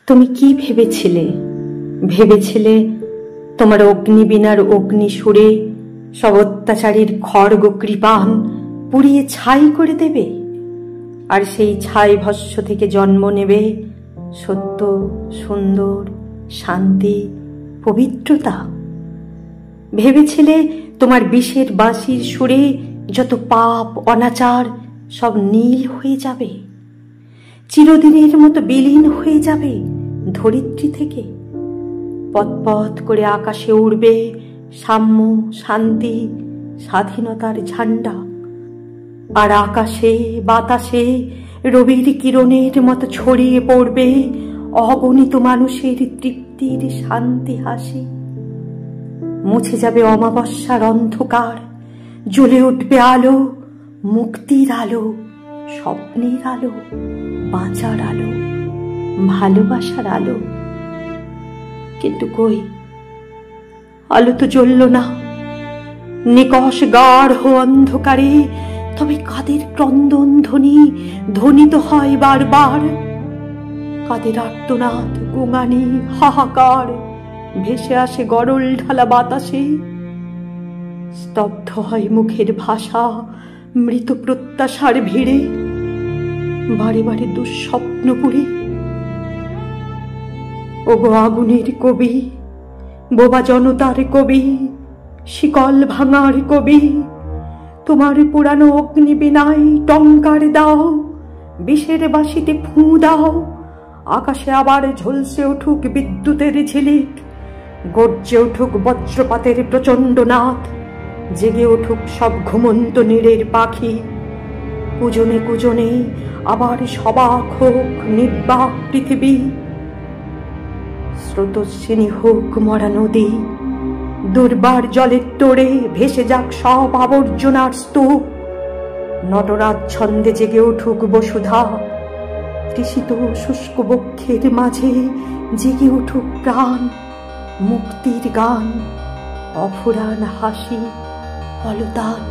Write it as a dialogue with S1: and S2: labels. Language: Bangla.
S1: তুমি কি ভেবেছিলে? ভেবেছিলে তোমার অগ্নিবীণার অগ্নি সুরে সব অত্যাচারীর খড়গ কৃপান পুড়িয়ে ছাই করে দেবে, আর সেই ছাই ভস্ম থেকে জন্ম নেবে সত্য, সুন্দর, শান্তি, পবিত্রতা। ভেবেছিলে তোমার বিষের বাঁশির সুরে যত পাপ অনাচার সব নীল হয়ে যাবে, চিরদিনের মতো বিলীন হয়ে যাবে ধরিত্রী থেকে। পথ করে আকাশে উড়বে সাম্য, শান্তি, স্বাধীনতার ঝান্ডা, আর আকাশে বাতাসে রবির কিরণের মতো ছড়িয়ে পড়বে অগণিত মানুষের তৃপ্তির শান্তি হাসি। মুছে যাবে অমাবস্যার অন্ধকার, জ্বলে উঠবে আলো, মুক্তির আলো, স্বপ্নের আলো, বাঁচার আলো, ভালোবাসার আলো। কিন্তু কই, আলো তো জ্বলল না। নিকষ গাঢ় অন্ধকারে তবে কাদের ক্রন্দন ধ্বনি ধ্বনিত হয় বারবার, কাদের আর্তনাদ, গোঙানি, হাহাকার ভেসে আসে গরল ঢালা বাতাসে। স্তব্ধ হয় মুখের ভাষা মৃত প্রত্যাশার ভিড়ে, বারে বারে দুঃস্বপ্ন পুরে। ওগো আগুনের কবি, বোবা জনতার কবি, শিকল ভাঙার কবি, তোমার পুরানো অগ্নিবীণায় টঙ্কার দাও, বিষের বাঁশিতে ফুঁ দাও। আকাশে আবার ঝলসে উঠুক বিদ্যুতের ঝিলিক, গর্জে উঠুক বজ্রপাতের প্রচণ্ড নাদ, জেগে উঠুক সব ঘুমন্ত নীড়ের পাখি। কুজনে কুজনে আবার সবাক হোক নির্বাক পৃথিবী। স্রোতস্বিনী হোক মরা নদী, দুর্বার জলের তোড়ে ভেসে যাক সব আবর্জনার স্তূপ। নটরাজ ছন্দে জেগে উঠুক বসুধা, তৃষিত শুষ্ক বক্ষের মাঝে জেগে উঠুক প্রাণ, মুক্তির গান, অফুরান হাসি, অলতান।